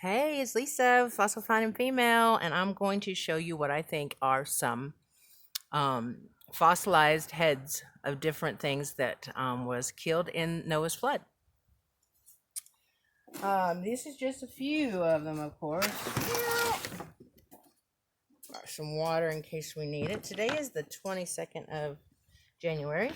Hey, it's Lisa, Fossil Fine and Female, and I'm going to show you what I think are some fossilized heads of different things that was killed in Noah's flood. This is just a few of them, of course. Got some water in case we need it. Today is the 22nd of January.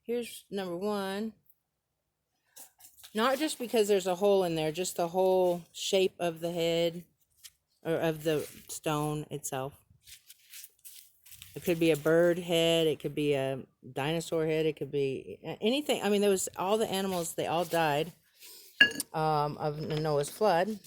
Here's number one. Not just because there's a hole in there, just the whole shape of the head or of the stone itself. It could be a bird head, it could be a dinosaur head, it could be anything. I mean, there was all the animals, they all died of Noah's flood,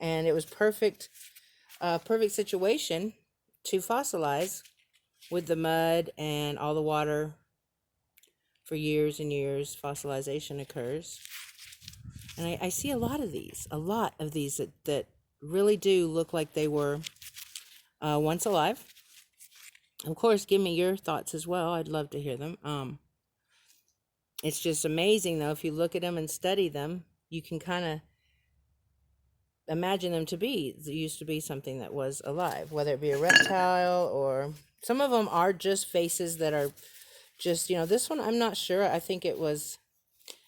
and it was perfect situation to fossilize with the mud and all the water. For years and years, fossilization occurs. And I see a lot of these that really do look like they were once alive. Of course, give me your thoughts as well. I'd love to hear them. It's just amazing, though, if you look at them and study them, you can kind of imagine them to be, used to be something that was alive, whether it be a reptile or some of them are just faces that are just, this one, I'm not sure. I think it was,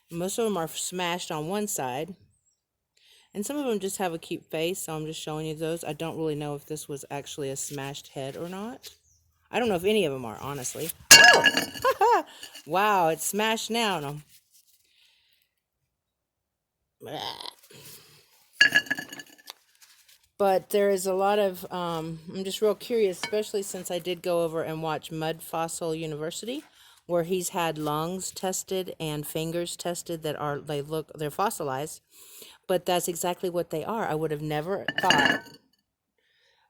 most of them are smashed on one side. And some of them just have a cute face, so I'm just showing you those. I don't really know if this was actually a smashed head or not. I don't know if any of them are, honestly. Oh! Wow, it's smashed now. No. But there is a lot of, I'm just real curious, especially since I did go over and watch Mud Fossil University, where he's had lungs tested and fingers tested that are, they're fossilized. But that's exactly what they are. I would have never thought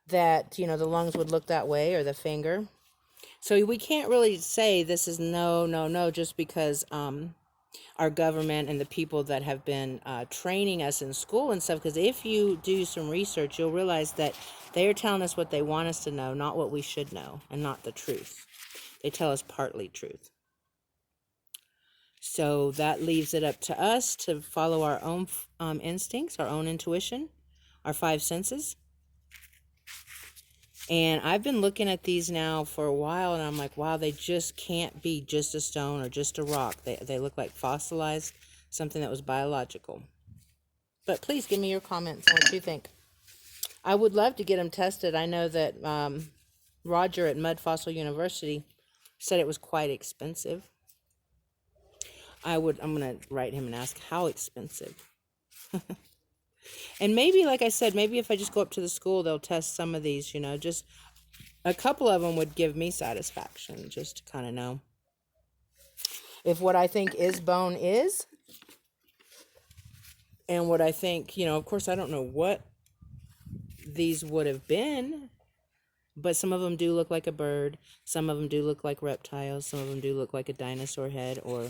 that, the lungs would look that way or the finger. So we can't really say this is no, just because our government and the people that have been training us in school and stuff. Because if you do some research, you'll realize that they are telling us what they want us to know, not what we should know, and not the truth. They tell us partly truth. So that leaves it up to us to follow our own instincts, our own intuition, our five senses. And I've been looking at these now for a while, and I'm like, wow, they just can't be just a stone or just a rock. They look like fossilized, something that was biological. But please give me your comments on what you think. I would love to get them tested. I know that Roger at Mud Fossil University said it was quite expensive. I'm going to write him and ask how expensive. And maybe, like I said, maybe if I just go up to the school, they'll test some of these, just a couple of them would give me satisfaction, just to kind of know if what I think is bone is, and what I think, of course, I don't know what these would have been, but some of them do look like a bird. Some of them do look like reptiles. Some of them do look like a dinosaur head or,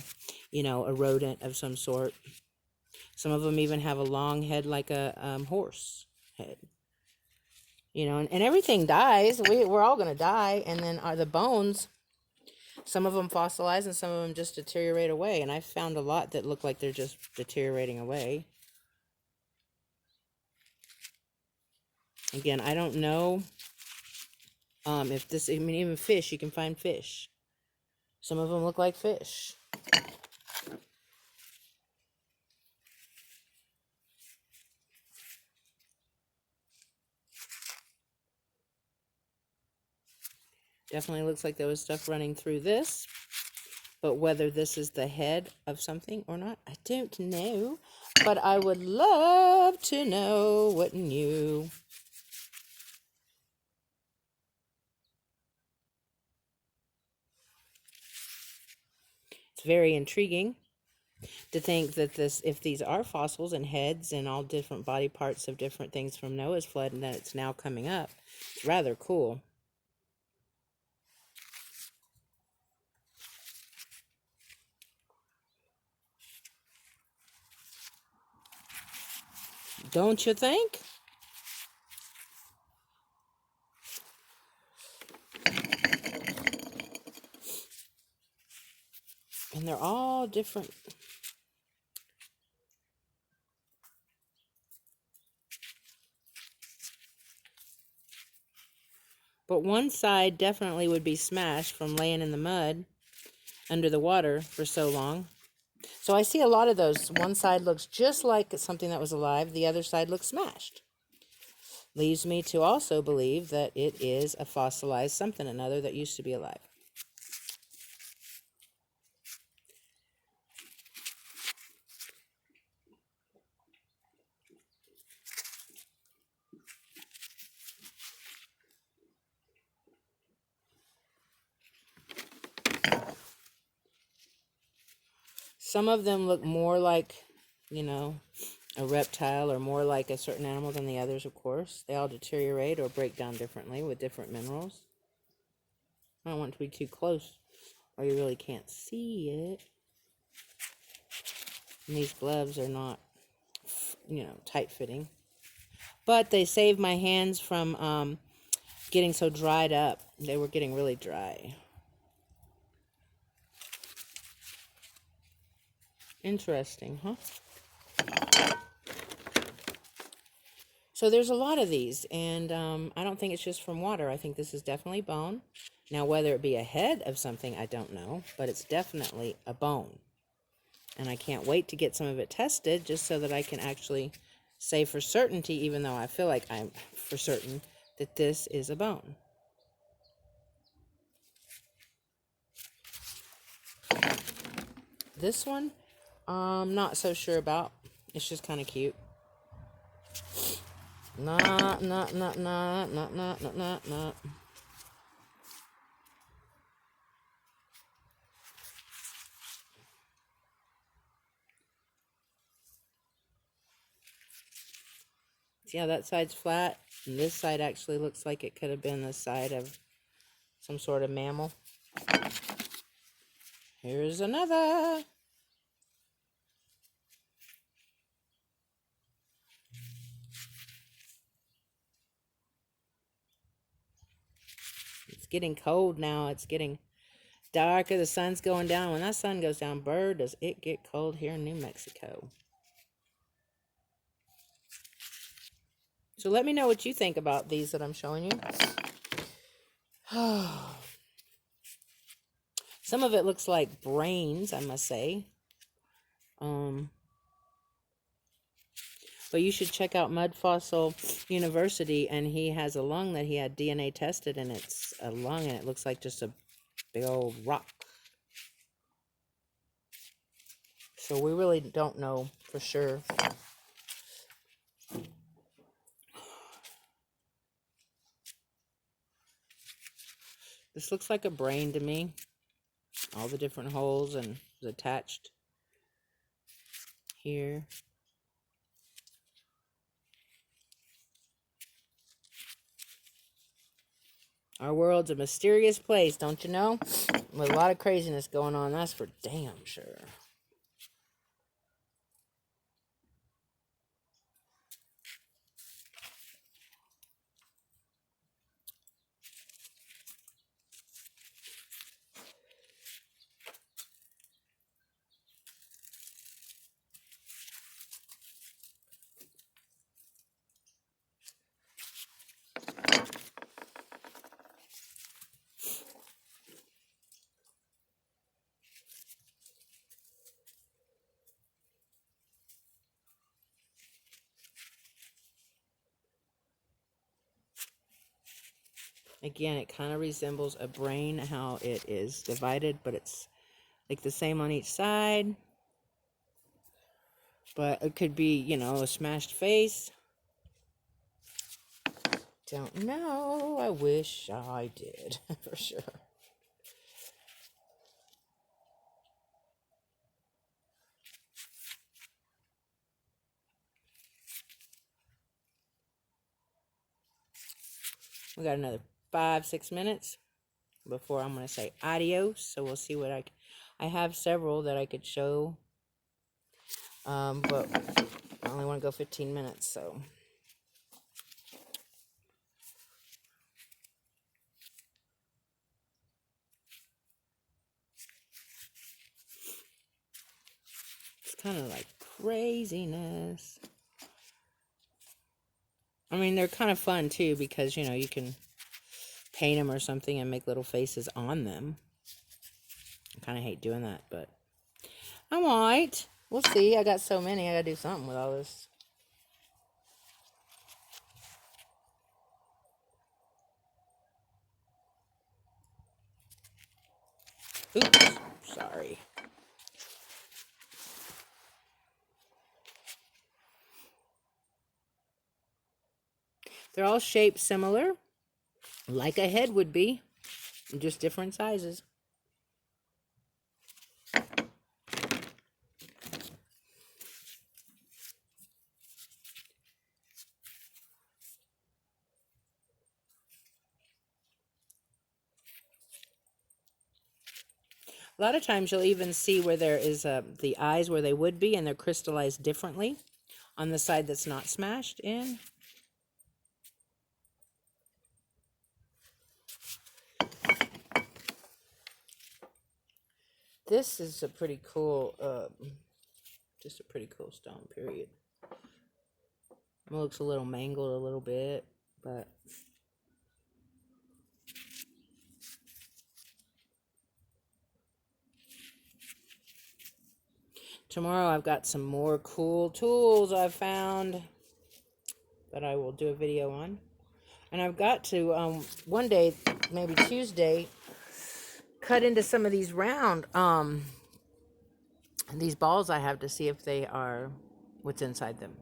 a rodent of some sort. Some of them even have a long head like a horse head. And everything dies. We're all going to die. And then the bones, some of them fossilize and some of them just deteriorate away. And I've found a lot that look like they're just deteriorating away. Again, I don't know if this, even fish, you can find fish. Some of them look like fish. Definitely looks like there was stuff running through this. But whether this is the head of something or not, I don't know. But I would love to know, wouldn't you? It's very intriguing to think that if these are fossils and heads and all different body parts of different things from Noah's flood, and that it's now coming up. It's rather cool. Don't you think? And they're all all different. But one side definitely would be smashed from laying in the mud under the water for so long. So I see a lot of those. One side looks just like something that was alive. The other side looks smashed. Leaves me to also believe that it is a fossilized something or another that used to be alive. Some of them look more like, you know, a reptile or more like a certain animal than the others, of course. They all deteriorate or break down differently with different minerals. I don't want it to be too close or you really can't see it. And these gloves are not, you know, tight-fitting. But they saved my hands from getting so dried up. They were getting really dry. Interesting, huh? So there's a lot of these, and I don't think it's just from water. I think this is definitely bone. Now, whether it be a head of something, I don't know, but it's definitely a bone. And I can't wait to get some of it tested just so that I can actually say for certainty, even though I feel like I'm for certain, that this is a bone. This one, I'm not so sure about. It's just kind of cute. Nah. See how that side's flat? And this side actually looks like it could have been the side of some sort of mammal. Here's another. It's getting cold now. It's getting darker. The sun's going down. When that sun goes down, bird, does it get cold here in New Mexico. So let me know what you think about these that I'm showing you. Some of it looks like brains, I must say. But you should check out Mud Fossil University, and he has a lung that he had DNA tested, and it's a lung, and it looks like just a big old rock. So we really don't know for sure. This looks like a brain to me. All the different holes and is attached here. Our world's a mysterious place, don't you know? With a lot of craziness going on, that's for damn sure. Again, it kind of resembles a brain, how it is divided, but it's like the same on each side. But it could be, you know, a smashed face. Don't know. I wish I did, for sure. We got another 5-6 minutes before I'm going to say adios. So we'll see what I have several that I could show. But I only want to go 15 minutes, so. kind of like craziness. I mean, they're kind of fun too because, you know, you can paint them or something and make little faces on them. I kind of hate doing that, but I might. We'll see. I got so many. I got to do something with all this. Oops. Sorry. They're all shaped similar, like a head would be, just different sizes. A lot of times you'll even see where there is the eyes where they would be, and they're crystallized differently on the side that's not smashed in. This is a pretty cool, just a pretty cool stone, period. It looks a little mangled a little bit, but tomorrow I've got some more cool tools I've found that I will do a video on. And I've got to, one day, maybe Tuesday, cut into some of these round, these balls I have to see if they are what's inside them.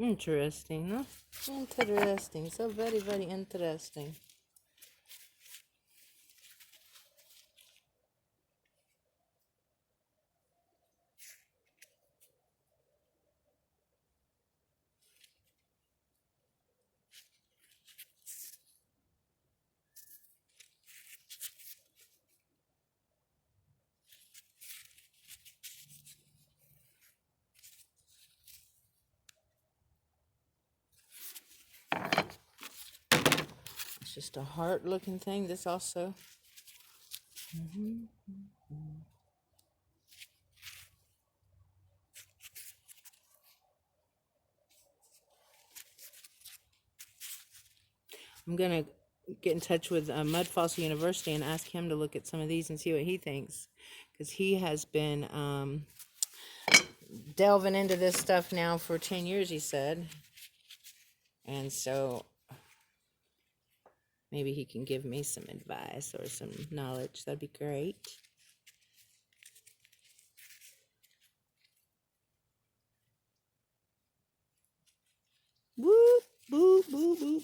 Interesting, huh? Interesting. So very, very interesting. It's just a heart looking thing. This also. I'm going to get in touch with Mud Fossil University and ask him to look at some of these and see what he thinks. Because he has been delving into this stuff now for 10 years, he said. And so maybe he can give me some advice or some knowledge. That'd be great. Whoop, boop, boop, boop.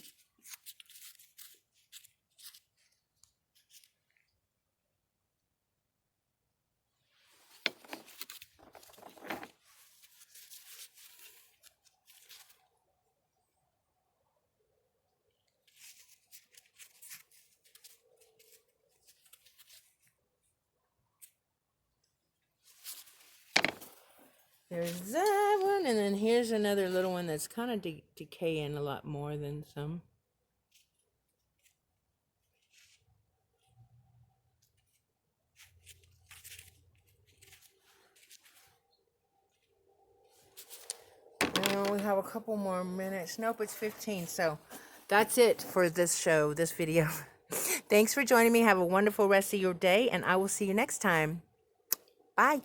There's that one, and then here's another little one that's kind of decaying a lot more than some. have a couple more minutes. Nope, it's 15. So that's it for this show, this video. Thanks for joining me. Have a wonderful rest of your day, and I will see you next time. Bye.